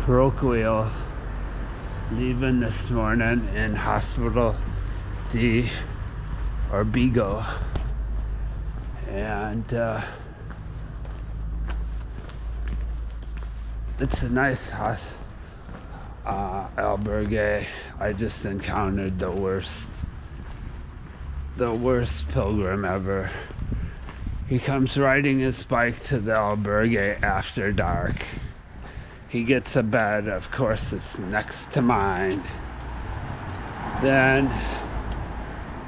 parochial leaving this morning in Hospital de Orbigo, and it's a nice albergue. I just encountered the worst pilgrim ever. He comes riding his bike to the albergue after dark. He gets a bed, of course it's next to mine. Then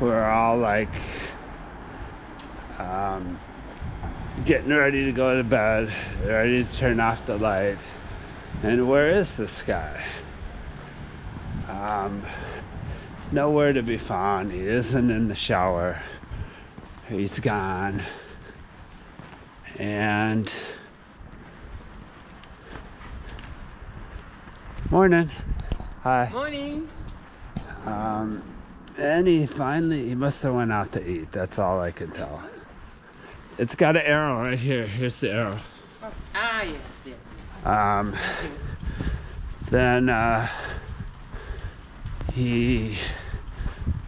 we're all like getting ready to go to bed, ready to turn off the light. And where is this guy? Nowhere to be found. He isn't in the shower. He's gone. And morning. Hi. Morning. And he must have went out to eat. That's all I can tell. It's got an arrow right here. Here's the arrow. Oh, yes. Then he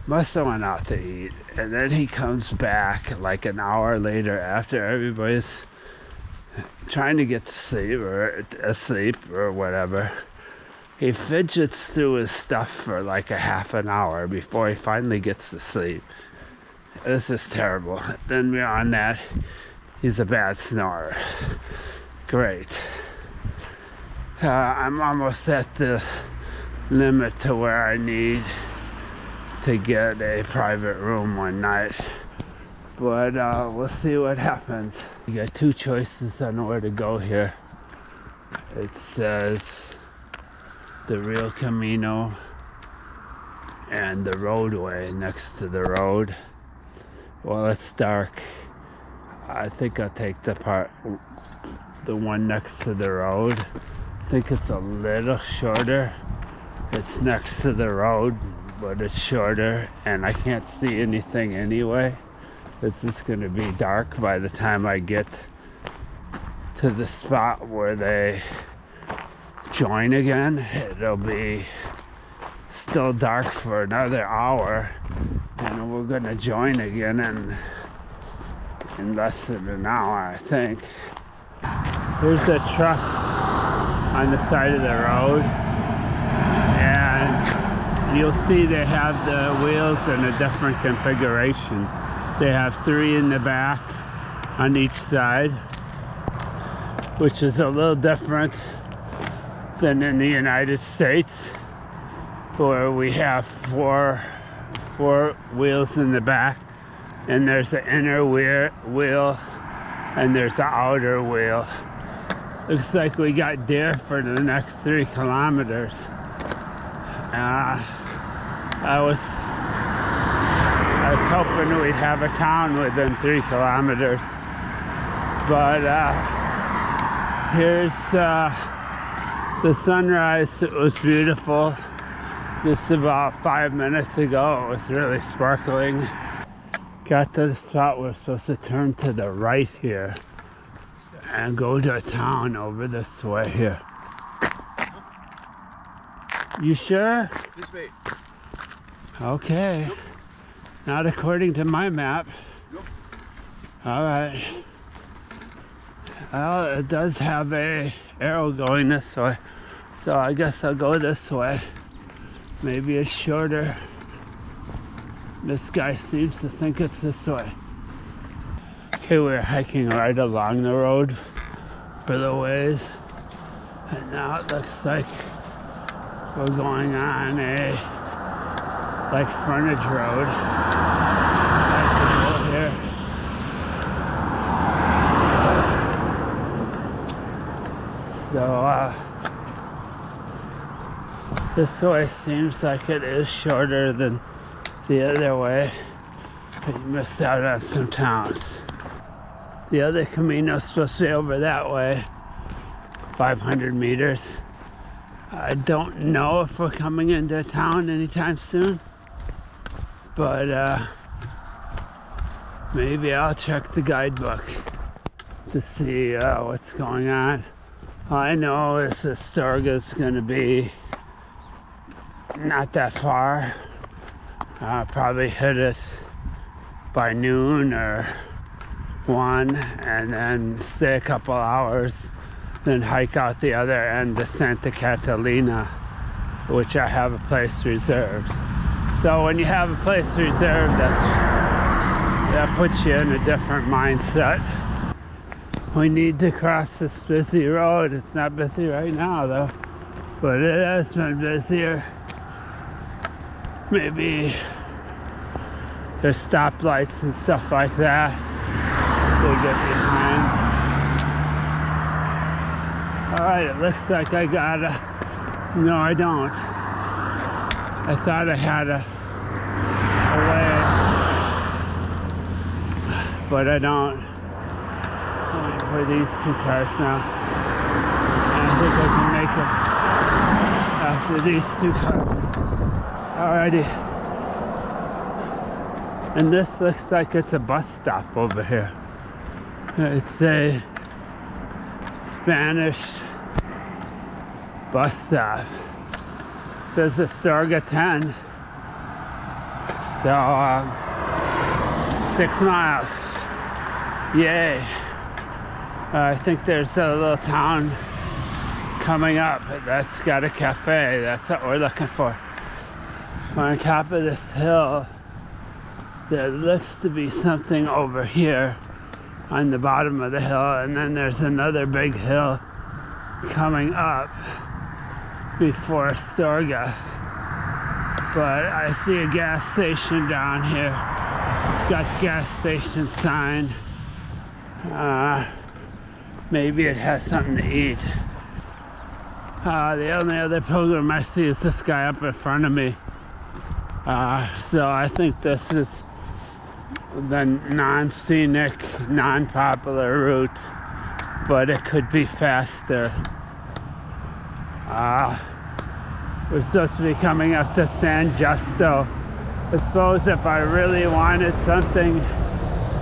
must have went out to eat, and then he comes back like an hour later after everybody's trying to get to sleep or whatever. He fidgets through his stuff for like a half an hour before he finally gets to sleep. This is terrible. Then beyond that, he's a bad snorer. Great. I'm almost at the limit to where I need to get a private room one night. But we'll see what happens. You got two choices on where to go here. It says the real Camino and the roadway next to the road. Well, it's dark. I think I'll take the one next to the road. I think it's a little shorter. It's next to the road, but it's shorter, and I can't see anything anyway. It's just gonna be dark by the time I get to the spot where they join again. It'll be still dark for another hour, and we're gonna join again in less than an hour, I think. Here's a truck on the side of the road, and you'll see they have the wheels in a different configuration. They have 3 in the back on each side, which is a little different than in the United States, where we have four wheels in the back, and there's an inner wheel and there's an outer wheel. Looks like we got deer for the next 3 kilometers. I was hoping we'd have a town within 3 kilometers, but here's the sunrise. It was beautiful. Just about 5 minutes ago, it was really sparkling. Got to the spot we're supposed to turn to the right here and go to a town over this way here. You sure? This way. Okay. Yep. Not according to my map. Yep. All right. Well, it does have a arrow going this way, so I guess I'll go this way. Maybe it's shorter. This guy seems to think it's this way. Okay, we're hiking right along the road for the ways, and now it looks like we're going on a frontage road. Here. So this way seems like it is shorter than the other way, but you missed out on some towns. The other Camino's supposed to be over that way, 500 meters. I don't know if we're coming into town anytime soon, but maybe I'll check the guidebook to see what's going on. All I know is Astorga's going to be not that far. Probably hit it by noon or 1, and then stay a couple hours, then hike out the other end to Santa Catalina, which I have a place reserved. So when you have a place reserved, that puts you in a different mindset. We need to cross this busy road. It's not busy right now though, but it has been busier. Maybe there's stoplights and stuff like that to get behind. Alright, it looks like I got a... No, I don't. I thought I had a way, but I don't. I'm waiting for these 2 cars now. And I think I can make it after these 2 cars. Alrighty. And this looks like it's a bus stop over here. It's a Spanish bus stop. It says Astorga 10. So, 6 miles. Yay. I think there's a little town coming up that's got a cafe. That's what we're looking for. On top of this hill, there looks to be something over here on the bottom of the hill, and then there's another big hill coming up before Astorga. But I see a gas station down here. It's got the gas station sign. Maybe it has something to eat. The only other pilgrim I see is this guy up in front of me. So I think this is the non-scenic, non-popular route, but it could be faster. We're supposed to be coming up to San Justo. I suppose if I really wanted something,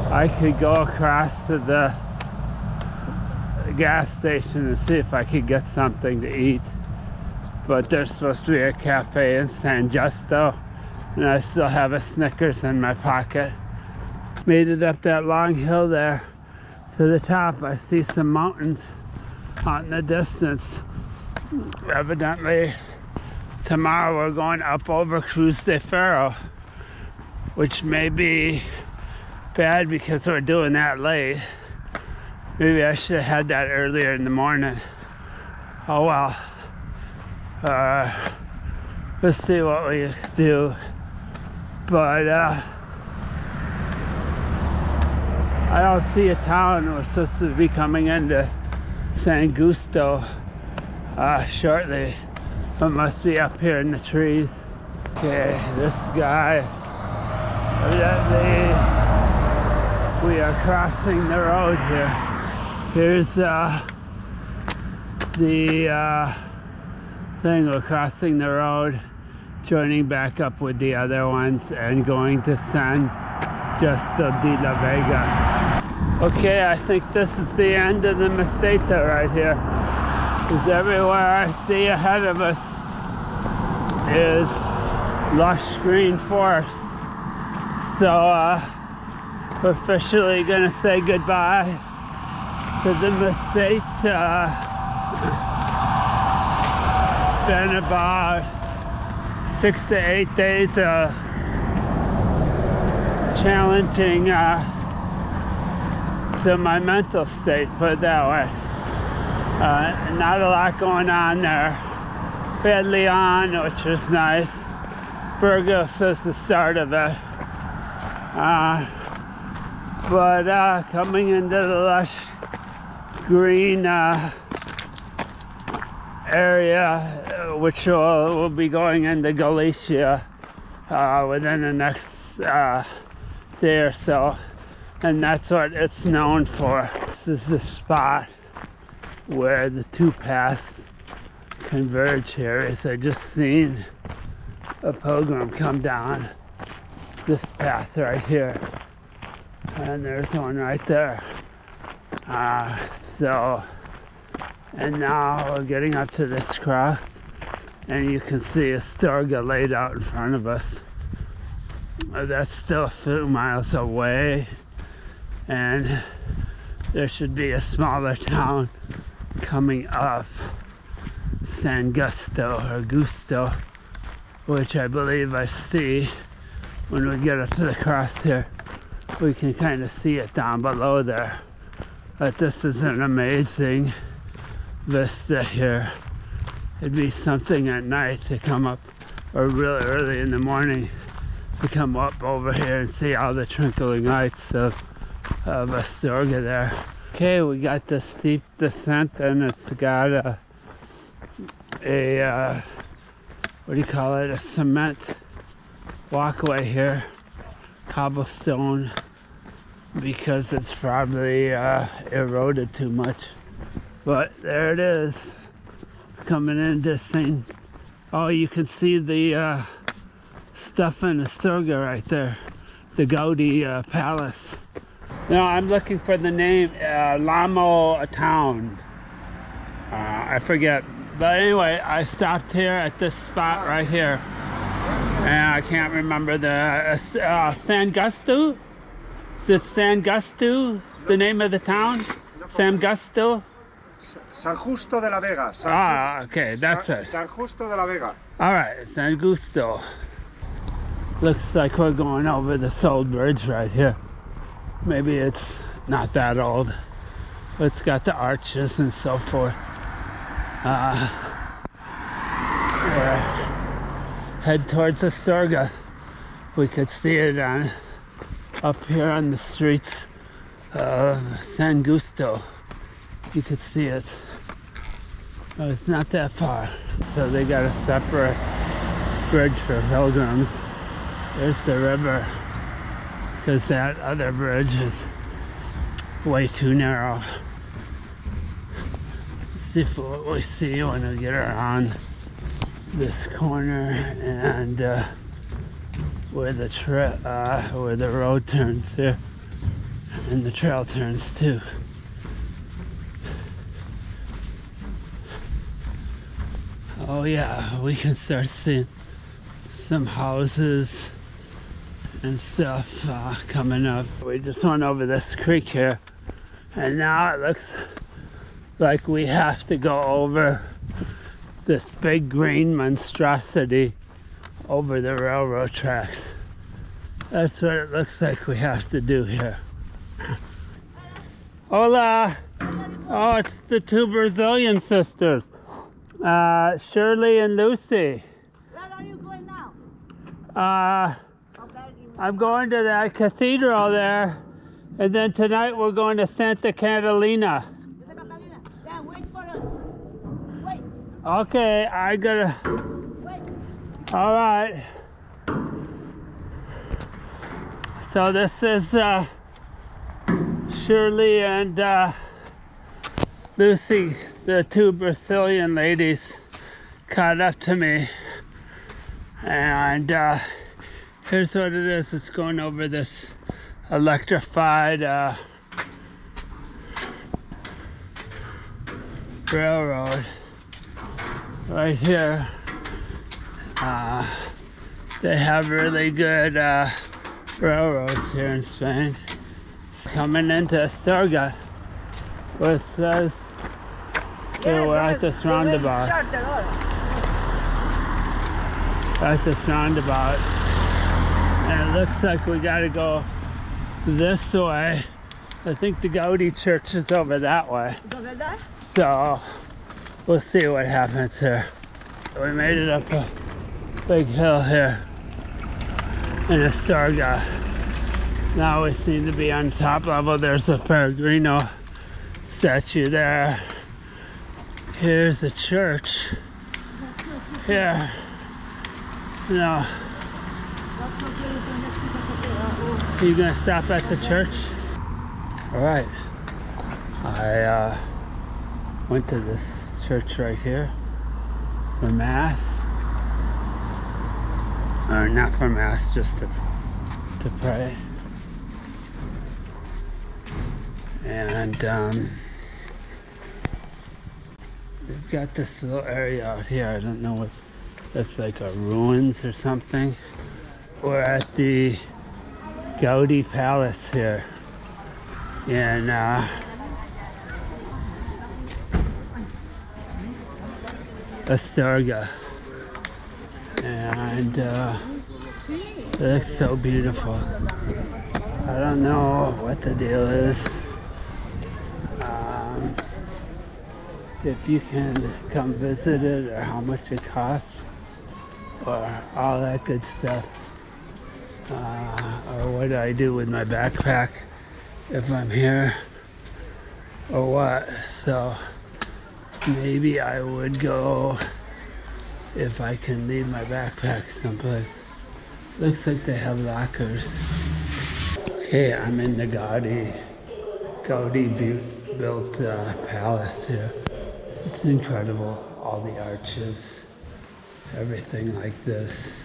I could go across to the gas station and see if I could get something to eat. But there's supposed to be a cafe in San Justo, and I still have a Snickers in my pocket. Made it up that long hill there to the top. I see some mountains out in the distance. Evidently, tomorrow we're going up over Cruz de Ferro, which may be bad because we're doing that late. Maybe I should have had that earlier in the morning. Oh well. Let's see what we do. But I don't see a town. We're supposed to be coming into San Justo shortly, but must be up here in the trees. Okay, this guy, evidently we are crossing the road here. Here's the thing. We're crossing the road, joining back up with the other ones and going to San Justo de la Vega. Okay, I think this is the end of the Meseta right here. Because everywhere I see ahead of us is lush green forest. So we're officially gonna say goodbye to the Meseta. It's been about 6 to 8 days challenging to my mental state, put it that way. Not a lot going on there. We had Leon, which was nice. Burgos is the start of it. But coming into the lush green area, which will be going into Galicia within the next day or so, and that's what it's known for. This is the spot where the 2 paths converge here. As I just seen a pilgrim come down this path right here, and there's one right there. So And now we're getting up to this cross, and you can see Astorga laid out in front of us. That's still a few miles away, and there should be a smaller town coming up, San Justo or Gusto, which I believe I see when we get up to the cross here. We can kind of see it down below there. But this is an amazing vista here. It'd be something at night to come up, or really early in the morning, to come up over here and see all the twinkling lights of Astorga there. Okay, we got the steep descent, and it's got a what do you call it, a cement walkway here, cobblestone, because it's probably eroded too much. But there it is, coming into St. Oh, you can see the stuff in Astorga right there, the Gaudi Palace. No, I'm looking for the name, Lamo town. I forget. But anyway, I stopped here at this spot right here. And I can't remember the San Justo? Is it San Justo, the name of the town? San Justo? San Justo de la Vega. Okay, that's it. San Justo de la Vega. All right, San Justo. Looks like we're going over this old bridge right here. Maybe it's not that old. It's got the arches and so forth. Head towards Astorga. We could see it up here on the streets of San Justo. You could see it. Oh, it's not that far. So they got a separate bridge for pilgrims. There's the river, because that other bridge is way too narrow. Let's see what we see when we get around this corner and where the road turns here, and the trail turns too. Oh yeah, we can start seeing some houses and stuff coming up. We just went over this creek here, and now it looks like we have to go over this big green monstrosity over the railroad tracks. That's what it looks like we have to do here. Hola! Oh, it's the two Brazilian sisters, Shirley and Lucy. Where are you going now? I'm going to that cathedral there, and then tonight we're going to Santa Catalina. Santa Catalina? Yeah, wait for us. Wait. Okay, I gotta... Wait. All right. So this is Shirley and Lucy, the two Brazilian ladies, caught up to me, and here's what it is. It's going over this electrified railroad right here. They have really good railroads here in Spain. Coming into Astorga, which says we're at this roundabout. At this roundabout. And it looks like we gotta go this way. I think the Gaudi church is over that way. So we'll see what happens here. We made it up a big hill here in Astorga. Now we seem to be on top level. There's a Peregrino statue there. Here's the church. Here. No. Are you gonna stop at the church? All right. I went to this church right here for Mass. Or not for Mass, just to pray. they've got this little area out here. I don't know what that's like, a ruins or something. We're at the Gaudi Palace here in Astorga, and it looks so beautiful. I don't know what the deal is. If you can come visit it, or how much it costs, or all that good stuff, or what I do with my backpack if I'm here, or what. So maybe I would go if I can leave my backpack someplace. Looks like they have lockers. Okay, I'm in the Gaudi built palace here. It's incredible, all the arches, everything like this.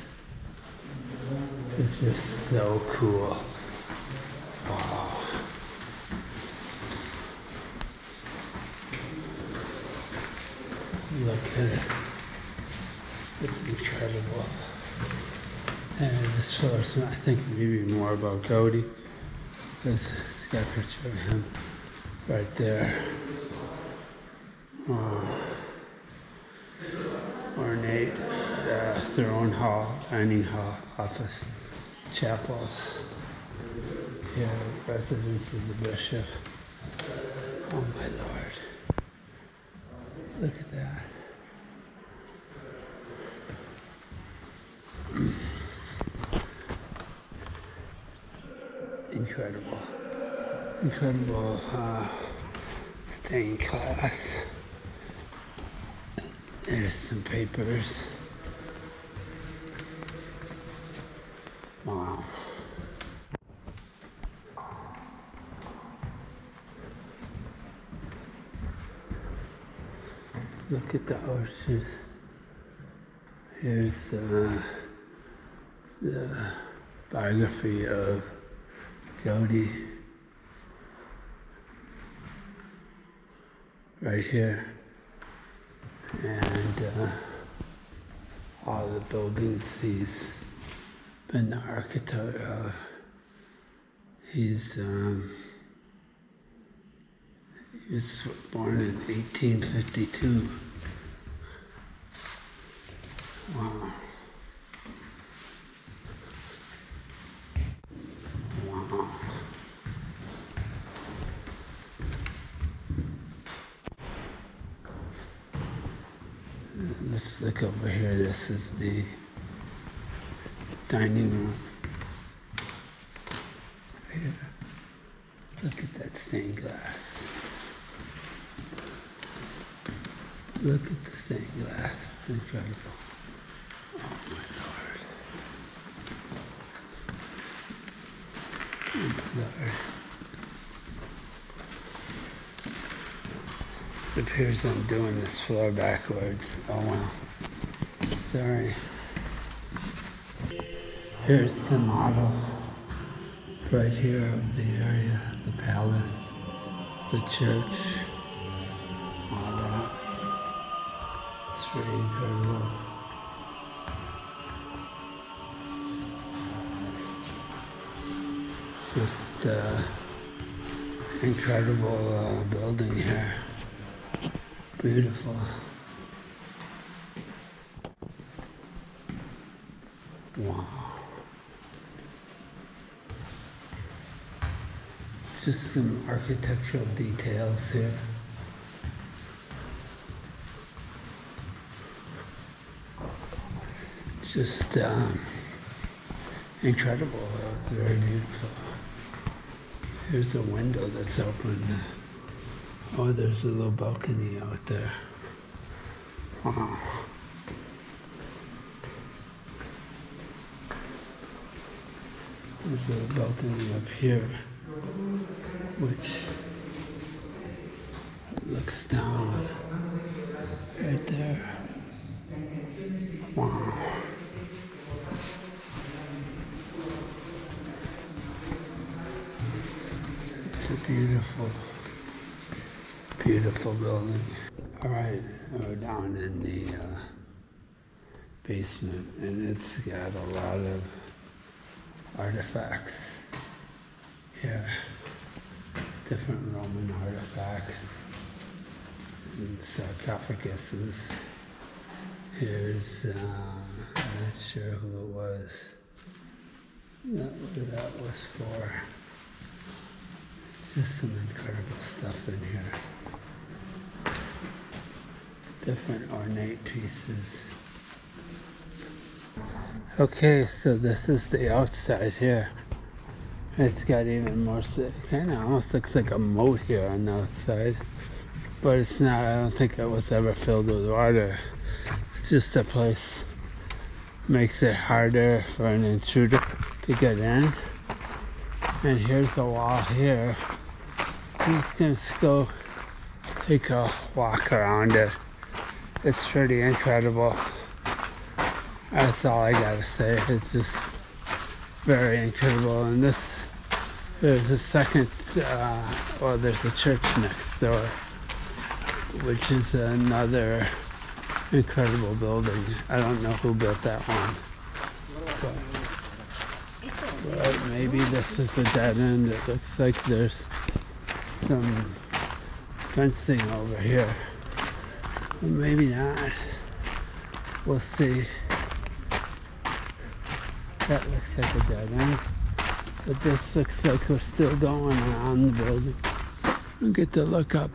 It's just so cool. Wow. Look at it. It's incredible. And this fellow's, I think maybe more about Gaudi, because it's got a picture of him right there. Ornate throne hall, dining hall, office, chapel. Here, residence of the bishop. Oh my Lord. Look at that. Incredible. Incredible stained glass. There's some papers. Wow. Look at the arches. Here's the biography of Gaudi right here. And all the buildings he's been the architect of. He was born in 1852. Wow. Wow. Let's look over here. This is the dining room. Here. Look at that stained glass. Look at the stained glass. It's incredible. Oh my Lord. Oh my Lord. It appears I'm doing this floor backwards. Oh well. Sorry. Here's the model right here of the area, the palace, the church, all that. It's really incredible. It's just incredible building here. Beautiful. Wow. Just some architectural details here. Just incredible. It's very beautiful. Here's a window that's open. Oh, there's a little balcony out there. Wow. There's a little balcony up here, which looks down right there. Wow. It's a beautiful, beautiful building. Alright, we're down in the basement, and it's got a lot of artifacts here. Different Roman artifacts and sarcophaguses. Here's, I'm not sure who it was. Not what that was for. Just some incredible stuff in here. Different ornate pieces. Okay, so this is the outside here. It's got even more, kind of almost looks like a moat here on the outside. But it's not, I don't think it was ever filled with water. It's just a place, makes it harder for an intruder to get in. And here's a wall here. I'm just gonna go take a walk around it. It's pretty incredible. That's all I gotta say. It's just very incredible. And this, there's a second, well, there's a church next door, which is another incredible building. I don't know who built that one, but maybe this is a dead end. It looks like there's some fencing over here. Well, maybe not. We'll see. That looks like a dead end. But this looks like we're still going around the building. We'll get to look up.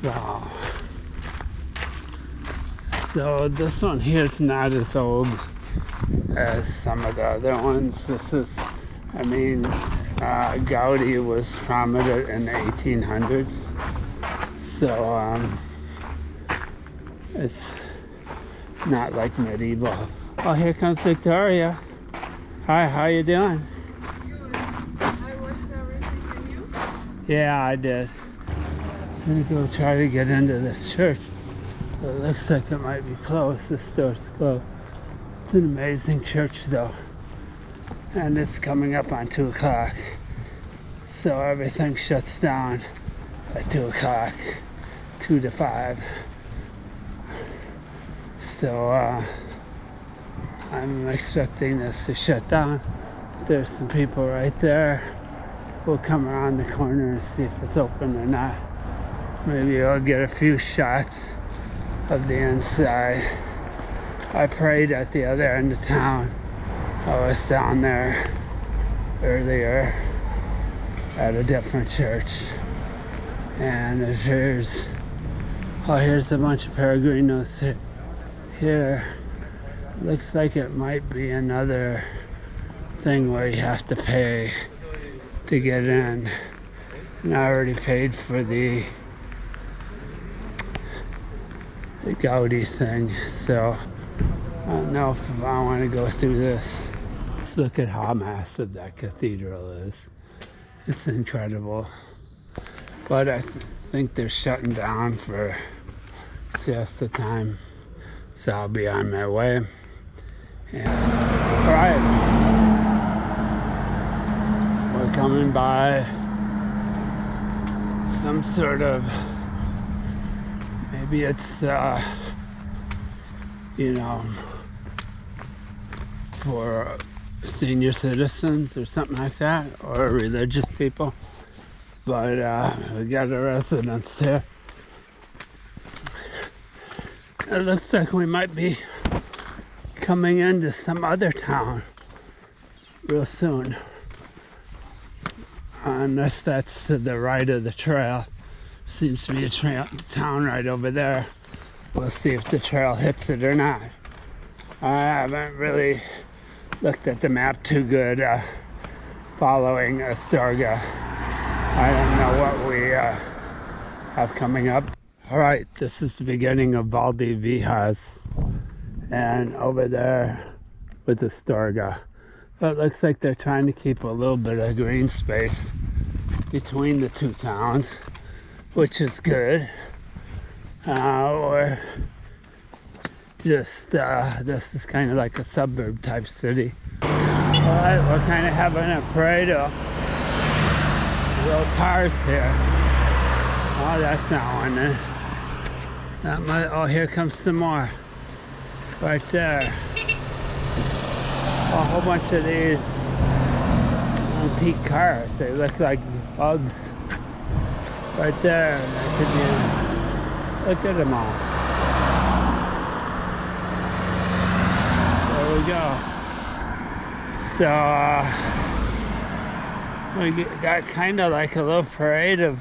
Wow. So this one here is not as old as some of the other ones. This is, I mean, Gaudi was prominent in the 1800s. So it's not like medieval. Oh, here comes Victoria. Hi, how you doing? Good. I watched everything, and you? Yeah, I did. I'm gonna go try to get into this church. It looks like it might be closed. This door's closed. It's an amazing church though. And it's coming up on 2 o'clock. So everything shuts down at 2 o'clock, 2 to 5. So I'm expecting this to shut down. There's some people right there. We'll come around the corner and see if it's open or not. Maybe I'll get a few shots of the inside. I prayed at the other end of town. I was down there earlier at a different church. And here's a bunch of peregrinos here. Looks like it might be another thing where you have to pay to get in. And I already paid for the Gaudi thing, so I don't know if I want to go through this. Let's look at how massive that cathedral is. It's incredible. But I think they're shutting down for siesta time, so I'll be on my way. And, all right, we're coming by some sort of, maybe it's you know, for senior citizens or something like that, or religious people. But we got a residence there. It looks like we might be coming into some other town real soon, unless that's to the right of the trail. Seems to be a town right over there. We'll see if the trail hits it or not. I haven't really looked at the map too good following Astorga. I don't know what we have coming up. All right, this is the beginning of Gaudi Palace, and over there with Astorga. So it looks like they're trying to keep a little bit of green space between the two towns, which is good. Or just, this is kind of like a suburb type city. All right, we're kind of having a parade of little cars here. Oh, that's not one. That might, oh, here comes some more. Right there. A whole bunch of these antique cars. They look like bugs. Right there. That could be, look at them all. There we go. So we got kind of like a little parade of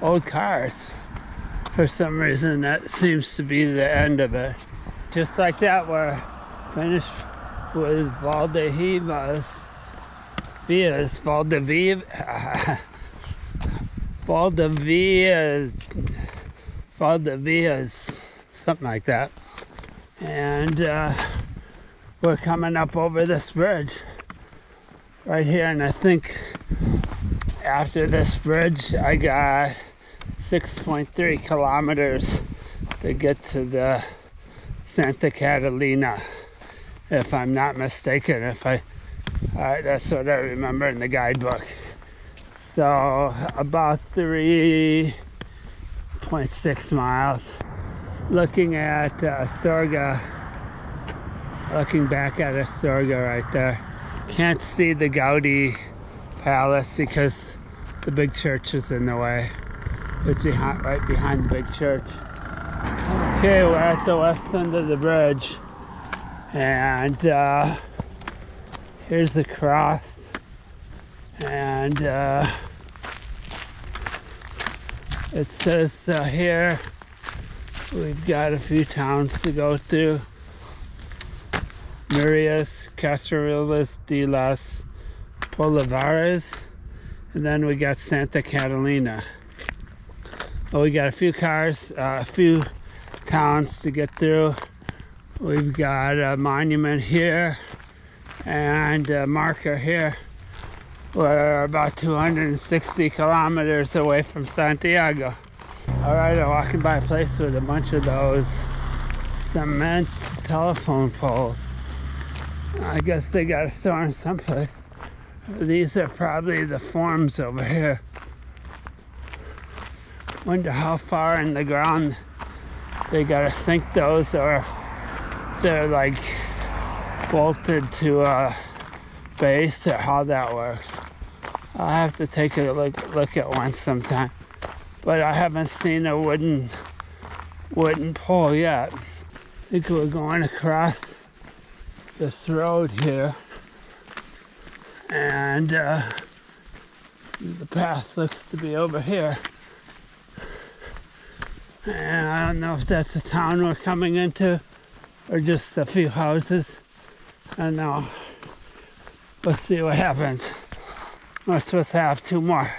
old cars. For some reason, that seems to be the end of it. Just like that, we're finished with Valdevias, something like that. And we're coming up over this bridge right here, and I think after this bridge I got 6.3 kilometers to get to the Santa Catalina, if I'm not mistaken. That's what I remember in the guidebook. So about 3.6 miles. Looking at Astorga, looking back at Astorga right there. Can't see the Gaudi Palace because the big church is in the way. It's right behind the big church. Okay, we're at the west end of the bridge, and here's the cross, and it says here we've got a few towns to go through. Murias, Caserillas de las Bolivares, and then we got Santa Catalina. Well, we got a few cars, a few towns to get through. We've got a monument here and a marker here. We're about 260 kilometers away from Santiago. All right, I'm walking by a place with a bunch of those cement telephone poles. I guess they got a store in someplace. These are probably the forms over here. Wonder how far in the ground they gotta sink those, or they're like bolted to a base, or how that works. I'll have to take a look at one sometime. But I haven't seen a wooden pole yet. I think we're going across this road here, and the path looks to be over here. And I don't know if that's the town we're coming into or just a few houses. I don't know. We'll see what happens. We're supposed to have 2 more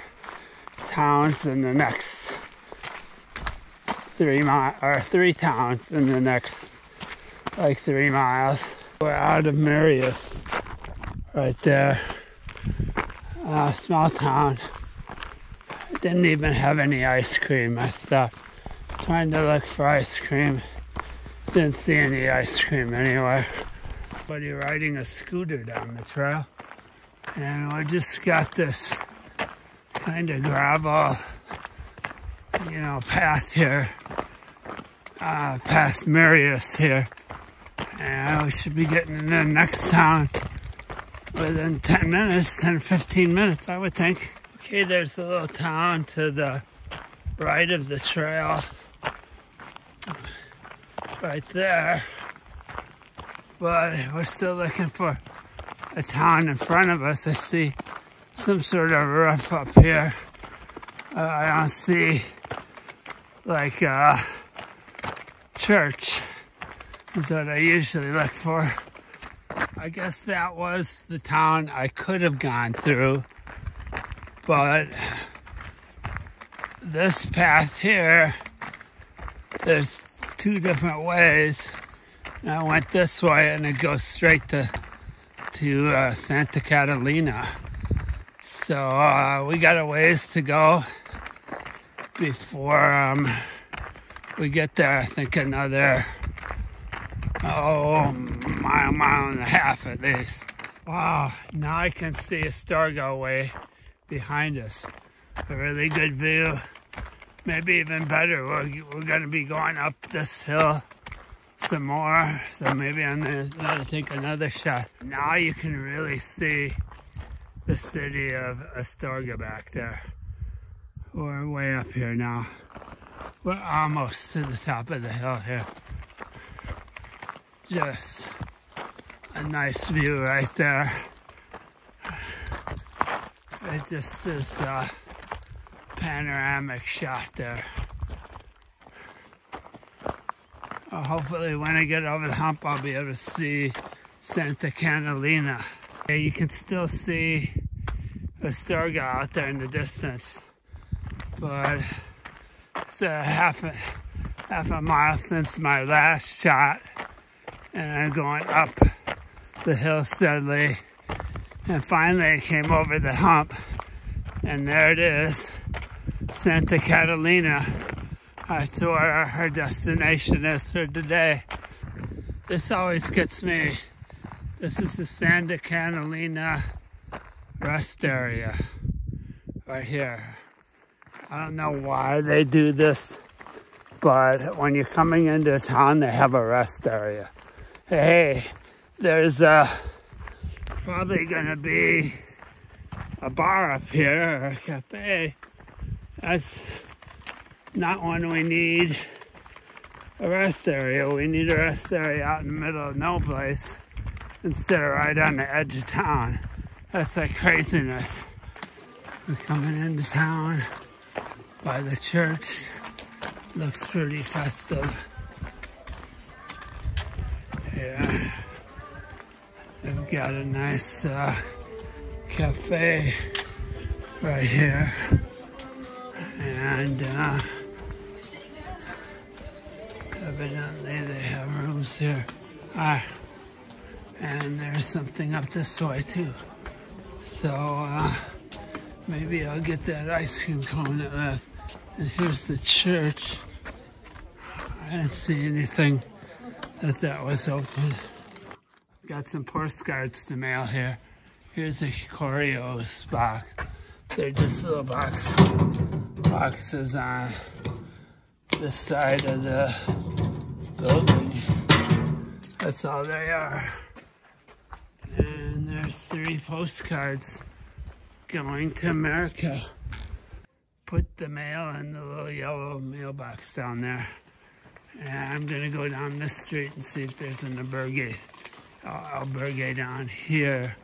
towns in the next 3 towns in the next like 3 miles. We're out of Marius right there. Small town. Didn't even have any ice cream. I stopped trying to look for ice cream. Didn't see any ice cream anywhere. Somebody riding a scooter down the trail. And we just got this kind of gravel, path here, past Marius here. And we should be getting in the next town within 10 minutes, 10, 15 minutes, I would think. Okay, there's a little town to the right of the trail, right there. But we're still looking for a town in front of us. I see some sort of roof up here. I don't see like a church is what I usually look for. I guess that was the town I could have gone through, but this path here, there's 2 different ways. And I went this way and it goes straight to Santa Catalina. So we got a ways to go before we get there. I think another mile and a half at least. Wow, now I can see Astorga way behind us. A really good view maybe even better, we're gonna be going up this hill some more, so maybe I'm gonna take another shot. Now you can really see the city of Astorga back there. We're way up here now. We're almost to the top of the hill here. Just a nice view right there. It just is a panoramic shot there. Hopefully when I get over the hump, I'll be able to see Santa Catalina. You can still see Astorga out there in the distance, but it's a half a mile since my last shot, and I'm going up the hill steadily, and finally I came over the hump, and there it is, Santa Catalina. That's where our destination is for today. This always gets me. This is the Santa Catalina rest area right here. I don't know why they do this, but when you're coming into town, they have a rest area. Hey, there's probably gonna be a bar up here or a cafe. That's not one we need a rest area. We need a rest area out in the middle of no place instead of right on the edge of town. That's like craziness. We're coming into town by the church. Looks pretty festive. Yeah. They've got a nice cafe right here. And evidently they have rooms here. And there's something up this way too. So maybe I'll get that ice cream cone at left. And here's the church. I didn't see anything that was open. Got some postcards to mail here. Here's a Corio's box. They're just little boxes on this side of the building. That's all they are. And there's 3 postcards going to America. Put the mail in the little yellow mailbox down there. And I'm gonna go down this street and see if there's an albergue down here.